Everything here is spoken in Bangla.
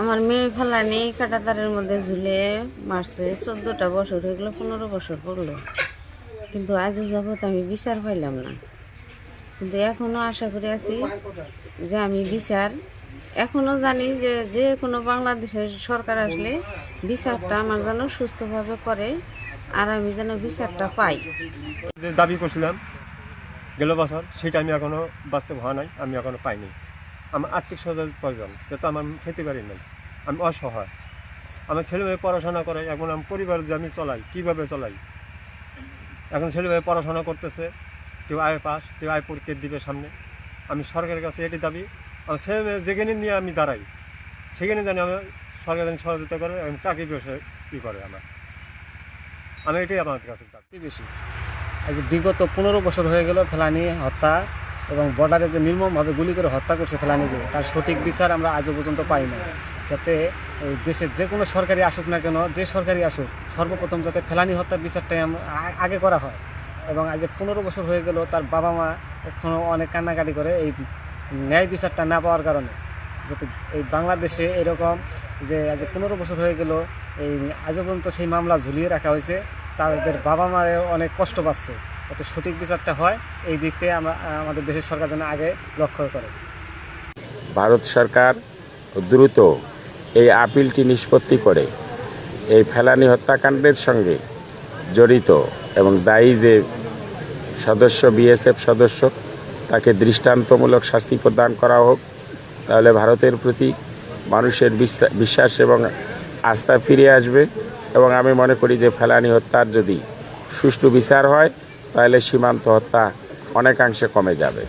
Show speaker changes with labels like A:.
A: আমার মেয়ে ফেলানি কাঁটাতারের মধ্যে ঝুলে মারছে। 14টা বছর হয়ে গেলো, 15 বছর পড়লো, কিন্তু আজও যাবত আমি বিচার পাইলাম না। কিন্তু এখনও আশা করে আছি যে আমি বিচার, এখনও জানি যে যে কোনো বাংলাদেশের সরকার আসলে বিচারটা আমার যেন সুস্থভাবে করে, আর আমি যেন বিচারটা পাই।
B: যে দাবি করছিলাম গেল বছর, সেটা আমি এখনও বাস্তব হওয়া নাই, আমি এখনও পাইনি। আমার আর্থিক সহযোগিতা প্রয়োজন, যেহেতু আমার খেতে পারি নাই, আমি অসহায়। আমার ছেলেমেয়ে পড়াশোনা করে, এখন আমি পরিবার যে আমি চলাই, কীভাবে চলাই? এখন ছেলেমেয়ে পড়াশোনা করতেছে, কেউ আয় পাস, কেউ আয় পরীক্ষা দিবে সামনে। আমি সরকারের কাছে এটি দাবি, আমার ছেলেমেয়ে যেখানে নিয়ে আমি দাঁড়াই সেখানে জানি আমি সরকার জানি সহযোগিতা করে, আমি চাকরি ব্যবসায় কী করে আমি এটাই আমার কাছে দাবি
C: বেশি। এই যে বিগত 15 বছর হয়ে গেল ফেলানি হত্যা এবং বর্ডারে যে নির্মমভাবে গুলি করে হত্যা করছে ফেলানিকে, তার সঠিক বিচার আমরা আজও পর্যন্ত পাই না। যাতে এই দেশের যে কোনো সরকারি আসুক না কেন, যে সরকারি আসুক, সর্বপ্রথম যাতে ফেলানি হত্যার বিচারটাই আগে করা হয়। এবং আজ 15 বছর হয়ে গেল, তার বাবা মা এখনও অনেক কান্নাকাটি করে এই ন্যায় বিচারটা না পাওয়ার কারণে। যাতে এই বাংলাদেশে এরকম যে আজ 15 বছর হয়ে গেল, এই আজও পর্যন্ত সেই মামলা ঝুলিয়ে রাখা হয়েছে, তাদের বাবা মায়ের অনেক কষ্ট পাচ্ছে। যাতে সঠিক বিচারটা হয়, এই দিকটাই আমাদের দেশের সরকার যেন আগে লক্ষ্য করে।
D: ভারত সরকার দ্রুত এই আপিলটি নিষ্পত্তি করে এই ফেলানি হত্যাকাণ্ডের সঙ্গে জড়িত এবং দায়ী যে সদস্য, বিএসএফ সদস্য, তাকে দৃষ্টান্তমূলক শাস্তি প্রদান করা হোক। তাহলে ভারতের প্রতি মানুষের বিশ্বাস এবং আস্থা ফিরে আসবে। এবং আমি মনে করি যে ফেলানি হত্যার যদি সুষ্ঠু বিচার হয়, তাহলে সীমান্ত হত্যা অনেকাংশে কমে যাবে।